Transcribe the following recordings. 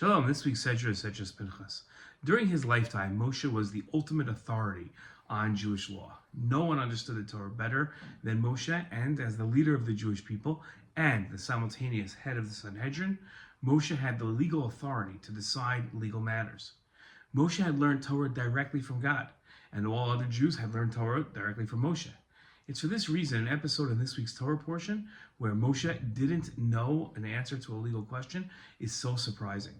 Shalom, this week's Sedra is Sedra Pinchas. During his lifetime, Moshe was the ultimate authority on Jewish law. No one understood the Torah better than Moshe, and as the leader of the Jewish people and the simultaneous head of the Sanhedrin, Moshe had the legal authority to decide legal matters. Moshe had learned Torah directly from God, and all other Jews had learned Torah directly from Moshe. It's for this reason an episode in this week's Torah portion where Moshe didn't know an answer to a legal question is so surprising.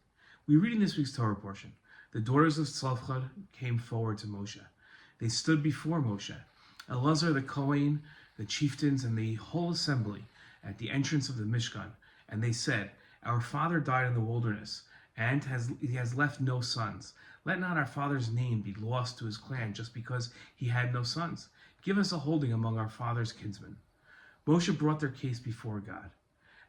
We read in this week's Torah portion, the daughters of Tzlafchad came forward to Moshe. They stood before Moshe, Elazar the Kohen, the chieftains, and the whole assembly at the entrance of the Mishkan, and they said, "Our father died in the wilderness, and he has left no sons. Let not our father's name be lost to his clan just because he had no sons. Give us a holding among our father's kinsmen." Moshe brought their case before God.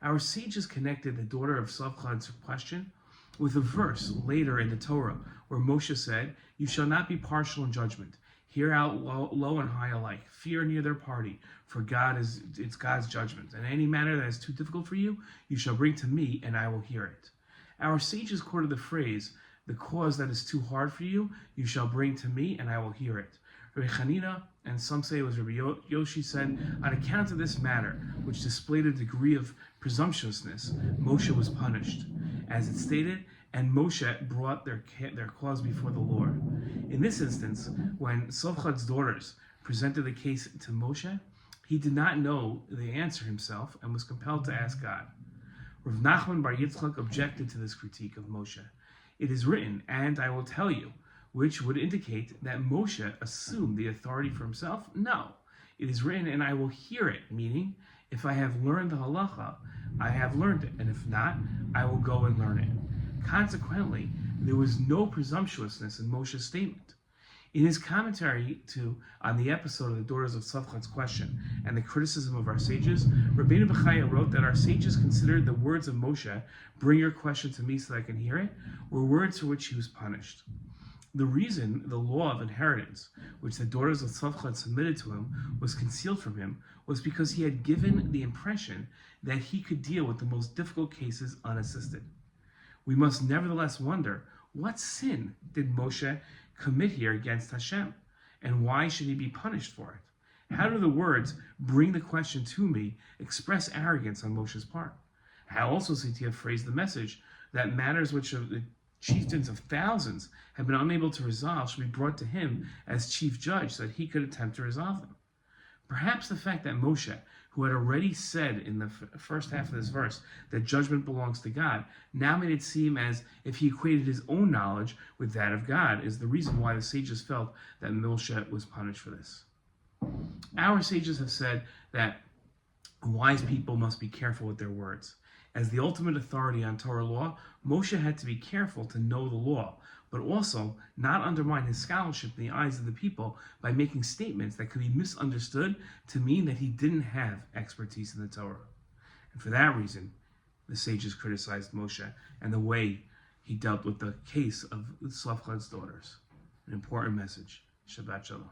Our sages connected the daughter of Tzlafchad's question with a verse later in the Torah where Moshe said, "You shall not be partial in judgment. Hear out low and high alike. Fear neither party, for it's God's judgment. And any matter that is too difficult for you, you shall bring to me, and I will hear it." Our sages quoted the phrase, "The cause that is too hard for you, you shall bring to me, and I will hear it." Rabbi Hanina, and some say it was Rabbi Yoshi, said, on account of this matter, which displayed a degree of presumptuousness, Moshe was punished. As it stated, and Moshe brought their cause before the Lord. In this instance, when Tzlafchad's daughters presented the case to Moshe, he did not know the answer himself and was compelled to ask God. Rav Nachman Bar Yitzchak objected to this critique of Moshe. It is written, "And I will tell you," which would indicate that Moshe assumed the authority for himself? No. It is written, "And I will hear it," meaning, if I have learned the halacha, I have learned it, and if not, I will go and learn it. Consequently, there was no presumptuousness in Moshe's statement. In his commentary on the episode of the daughters of Tzlafchad's question and the criticism of our sages, Rabbeinu Bechaya wrote that our sages considered the words of Moshe, "Bring your question to me so that I can hear it," were words for which he was punished. The reason the law of inheritance, which the daughters of Tzlafchad submitted to him, was concealed from him was because he had given the impression that he could deal with the most difficult cases unassisted. We must nevertheless wonder, what sin did Moshe commit here against Hashem, and why should he be punished for it? How do the words, "Bring the question to me," express arrogance on Moshe's part? How also Sitya phrased the message that matters which of the chieftains of thousands have been unable to resolve should be brought to him as chief judge so that he could attempt to resolve them? Perhaps the fact that Moshe, who had already said in the first half of this verse that judgment belongs to God, now made it seem as if he equated his own knowledge with that of God, is the reason why the sages felt that Moshe was punished for this. Our sages have said that wise people must be careful with their words. As the ultimate authority on Torah law, Moshe had to be careful to know the law, but also not undermine his scholarship in the eyes of the people by making statements that could be misunderstood to mean that he didn't have expertise in the Torah. And for that reason, the sages criticized Moshe and the way he dealt with the case of Tzlafchad's daughters. An important message. Shabbat Shalom.